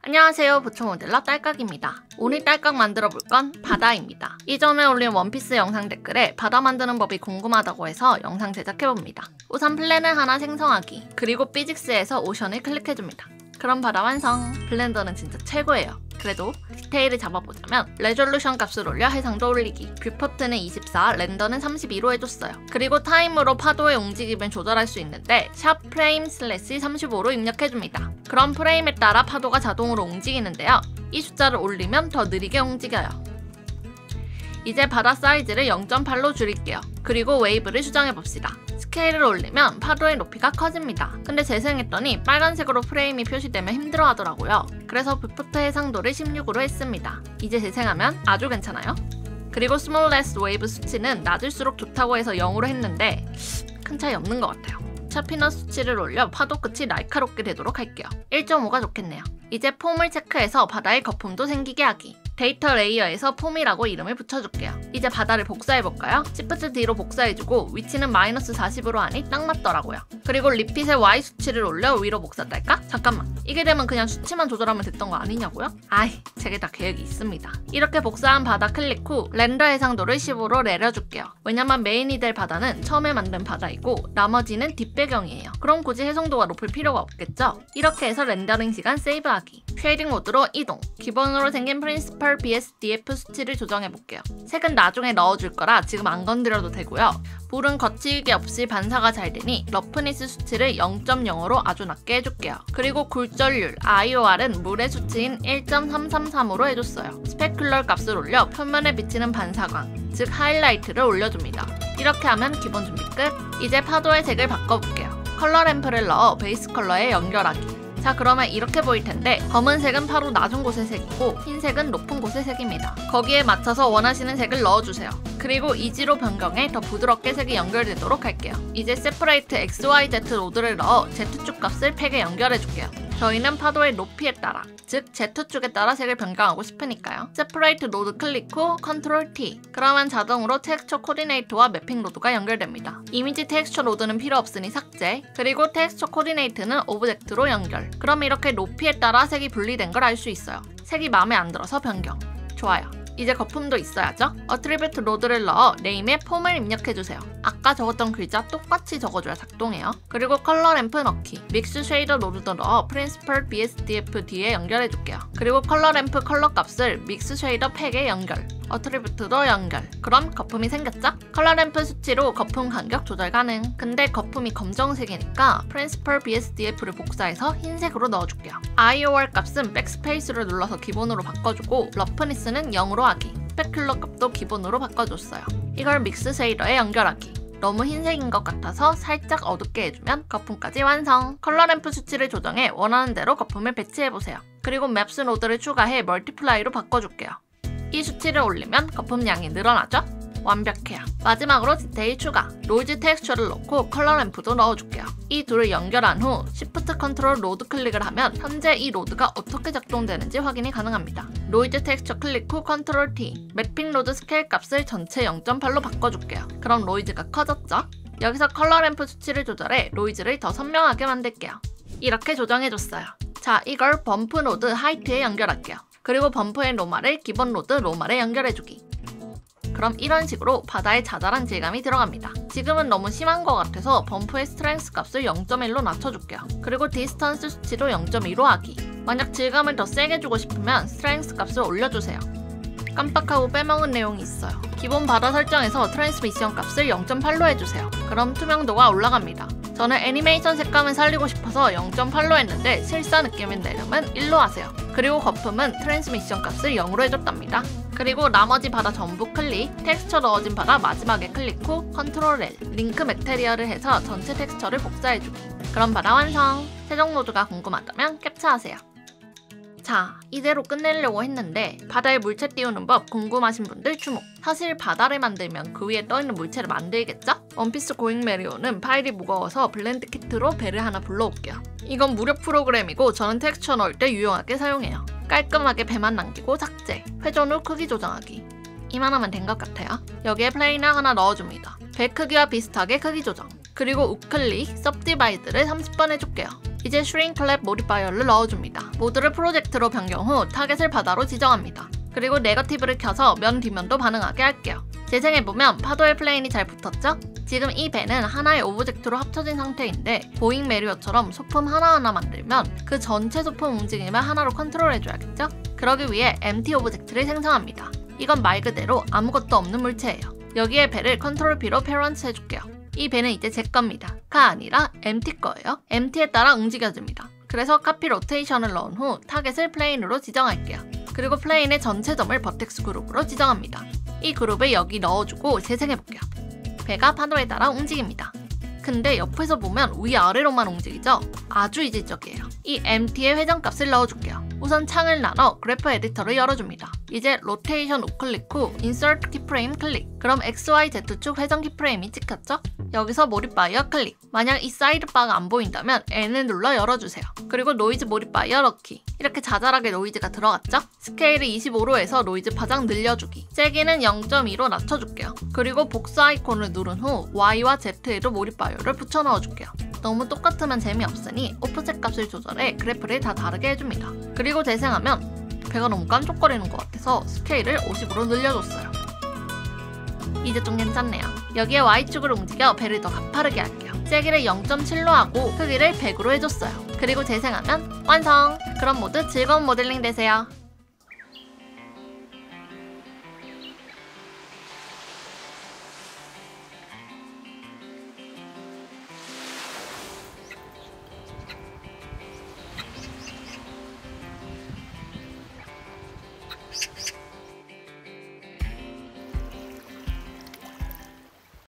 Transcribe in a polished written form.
안녕하세요, 부초모델러 딸깍입니다. 오늘 딸깍 만들어볼 건 바다입니다. 이전에 올린 원피스 영상 댓글에 바다 만드는 법이 궁금하다고 해서 영상 제작해봅니다. 우선 플랜을 하나 생성하기, 그리고 피직스에서 오션을 클릭해줍니다. 그럼 바다 완성! 블렌더는 진짜 최고예요. 그래도 디테일을 잡아보자면 레졸루션 값을 올려 해상도 올리기, 뷰포트는 24, 렌더는 32로 해줬어요. 그리고 타임으로 파도의 움직임을 조절할 수 있는데 샵 프레임 슬래시 35로 입력해줍니다. 그럼 프레임에 따라 파도가 자동으로 움직이는데요. 이 숫자를 올리면 더 느리게 움직여요. 이제 바다 사이즈를 0.8로 줄일게요. 그리고 웨이브를 수정해봅시다. 스케일을 올리면 파도의 높이가 커집니다. 근데 재생했더니 빨간색으로 프레임이 표시되면 힘들어하더라고요. 그래서 뷰포트 해상도를 16으로 했습니다. 이제 재생하면 아주 괜찮아요. 그리고 스몰레스 웨이브 수치는 낮을수록 좋다고 해서 0으로 했는데 큰 차이 없는 것 같아요. 차피넛 수치를 올려 파도 끝이 날카롭게 되도록 할게요. 1.5가 좋겠네요. 이제 폼을 체크해서 바다에 거품도 생기게 하기. 데이터 레이어에서 폼이라고 이름을 붙여줄게요. 이제 바다를 복사해볼까요? Shift D로 복사해주고 위치는 마이너스 40으로 하니 딱 맞더라고요. 그리고 리핏의 Y 수치를 올려 위로 복사 딸까? 잠깐만, 이게 되면 그냥 수치만 조절하면 됐던 거 아니냐고요? 아이, 제게 다 계획이 있습니다. 이렇게 복사한 바다 클릭 후 렌더 해상도를 15로 내려줄게요. 왜냐면 메인이 될 바다는 처음에 만든 바다이고 나머지는 뒷배경이에요. 그럼 굳이 해상도가 높일 필요가 없겠죠? 이렇게 해서 렌더링 시간 세이브하기. 쉐이딩 모드로 이동. 기본으로 생긴 프린시펄 BSDF 수치를 조정해볼게요. 색은 나중에 넣어줄 거라 지금 안 건드려도 되고요. 불은 거칠게 없이 반사가 잘 되니 러프니스 수치를 0.0으로 아주 낮게 해줄게요. 그리고 굴절률 IOR은 물의 수치인 1.333으로 해줬어요. 스페큘러 값을 올려 표면에 비치는 반사광, 즉 하이라이트를 올려줍니다. 이렇게 하면 기본 준비 끝! 이제 파도의 색을 바꿔볼게요. 컬러 램프를 넣어 베이스 컬러에 연결하기. 자, 그러면 이렇게 보일 텐데 검은색은 파도 낮은 곳의 색이고 흰색은 높은 곳의 색입니다. 거기에 맞춰서 원하시는 색을 넣어주세요. 그리고 이지로 변경해 더 부드럽게 색이 연결되도록 할게요. 이제 세퍼레이트 XYZ 로드를 넣어 Z축 값을 팩에 연결해줄게요. 저희는 파도의 높이에 따라, 즉 Z축에 따라 색을 변경하고 싶으니까요. 세퍼레이트 로드 클릭 후 컨트롤 T. 그러면 자동으로 텍스처 코디네이터와 매핑 로드가 연결됩니다. 이미지 텍스처 로드는 필요 없으니 삭제. 그리고 텍스처 코디네이트는 오브젝트로 연결. 그럼 이렇게 높이에 따라 색이 분리된 걸 알 수 있어요. 색이 마음에 안 들어서 변경. 좋아요. 이제 거품도 있어야죠. 어트리뷰트 로드를 넣어 네임에 폼을 입력해주세요. 아까 적었던 글자 똑같이 적어줘야 작동해요. 그리고 컬러 램프 넣기. 믹스 쉐이더 로드도 넣어 프린시펄 BSDF 뒤에 연결해줄게요. 그리고 컬러 램프 컬러 값을 믹스 쉐이더 팩에 연결. 어트리뷰트도 연결. 그럼 거품이 생겼죠? 컬러 램프 수치로 거품 간격 조절 가능. 근데 거품이 검정색이니까 프린시펄 BSDF를 복사해서 흰색으로 넣어줄게요. IOR 값은 백스페이스를 눌러서 기본으로 바꿔주고 러프니스는 0으로 하기. 스페큘러 값도 기본으로 바꿔줬어요. 이걸 믹스 쉐이더에 연결하기. 너무 흰색인 것 같아서 살짝 어둡게 해주면 거품까지 완성! 컬러 램프 수치를 조정해 원하는 대로 거품을 배치해보세요. 그리고 맵스 노드를 추가해 멀티플라이로 바꿔줄게요. 이 수치를 올리면 거품량이 늘어나죠? 완벽해요. 마지막으로 디테일 추가. 노이즈 텍스처를 넣고 컬러 램프도 넣어줄게요. 이 둘을 연결한 후 Shift 컨트롤 로드 클릭을 하면 현재 이 로드가 어떻게 작동되는지 확인이 가능합니다. 노이즈 텍스처 클릭 후 컨트롤 T. 매핑 로드 스케일 값을 전체 0.8로 바꿔줄게요. 그럼 노이즈가 커졌죠? 여기서 컬러 램프 수치를 조절해 노이즈를 더 선명하게 만들게요. 이렇게 조정해줬어요. 자, 이걸 범프 노드 하이트에 연결할게요. 그리고 범프의 로마를 기본 로드 로마에 연결해주기. 그럼 이런 식으로 바다에 자잘한 질감이 들어갑니다. 지금은 너무 심한 것 같아서 범프의 스트렝스 값을 0.1로 낮춰줄게요. 그리고 디스턴스 수치도 0.2로 하기. 만약 질감을 더 세게 주고 싶으면 스트렝스 값을 올려주세요. 깜빡하고 빼먹은 내용이 있어요. 기본 바다 설정에서 트랜스미션 값을 0.8로 해주세요. 그럼 투명도가 올라갑니다. 저는 애니메이션 색감을 살리고 싶어서 0.8로 했는데 실사 느낌을 내려면 1로 하세요. 그리고 거품은 트랜스미션 값을 0으로 해줬답니다. 그리고 나머지 바다 전부 클릭, 텍스처 넣어진 바다 마지막에 클릭 후 컨트롤 L, 링크 매테리얼을 해서 전체 텍스처를 복사해주기. 그럼 바다 완성! 최종 노드가 궁금하다면 캡처하세요. 자, 이대로 끝내려고 했는데 바다에 물체 띄우는 법 궁금하신 분들 주목! 사실 바다를 만들면 그 위에 떠있는 물체를 만들겠죠? 원피스 고잉 메리오는 파일이 무거워서 블렌드 키트로 배를 하나 불러올게요. 이건 무료 프로그램이고 저는 텍스처 넣을 때 유용하게 사용해요. 깔끔하게 배만 남기고 삭제, 회전 후 크기 조정하기. 이만하면 된 것 같아요. 여기에 플레이너 하나 넣어줍니다. 배 크기와 비슷하게 크기 조정. 그리고 우클릭, 서브디바이드를 30번 해줄게요. 이제 슈링클랩 모디파이어를 넣어줍니다. 모드를 프로젝트로 변경 후 타겟을 바다로 지정합니다. 그리고 네거티브를 켜서 면 뒷면도 반응하게 할게요. 재생해보면 파도의 플레인이 잘 붙었죠? 지금 이 배는 하나의 오브젝트로 합쳐진 상태인데 보잉 메리어처럼 소품 하나하나 만들면 그 전체 소품 움직임을 하나로 컨트롤해줘야겠죠? 그러기 위해 empty 오브젝트를 생성합니다. 이건 말 그대로 아무것도 없는 물체예요. 여기에 배를 컨트롤 P로 페런트 해줄게요. 이 배는 이제 제 겁니다. 가 아니라 empty 거예요. empty에 따라 움직여집니다. 그래서 카피 로테이션을 넣은 후 타겟을 플레인으로 지정할게요. 그리고 플레인의 전체 점을 버텍스 그룹으로 지정합니다. 이 그룹을 여기 넣어주고 재생해볼게요. 배가 파도에 따라 움직입니다. 근데 옆에서 보면 위아래로만 움직이죠? 아주 이질적이에요. 이 empty의 회전값을 넣어줄게요. 우선 창을 나눠 그래프 에디터를 열어줍니다. 이제 로테이션 우클릭 후 인서트 키프레임 클릭. 그럼 XYZ축 회전 키프레임이 찍혔죠? 여기서 모디파이어 클릭. 만약 이 사이드바가 안 보인다면 N을 눌러 열어주세요. 그리고 노이즈 모디파이어 넣기. 이렇게 자잘하게 노이즈가 들어갔죠? 스케일을 25로 해서 노이즈 파장 늘려주기. 세기는 0.2로 낮춰줄게요. 그리고 복사 아이콘을 누른 후 Y와 Z에도 모디파이어를 붙여 넣어줄게요. 너무 똑같으면 재미없으니 오프셋 값을 조절해 그래프를 다 다르게 해줍니다. 그리고 재생하면 배가 너무 깜짝거리는 것 같아서 스케일을 50으로 늘려줬어요. 이제 좀 괜찮네요. 여기에 Y축을 움직여 배를 더 가파르게 할게요. 세기를 0.7로 하고 크기를 100으로 해줬어요. 그리고 재생하면 완성! 그럼 모두 즐거운 모델링 되세요.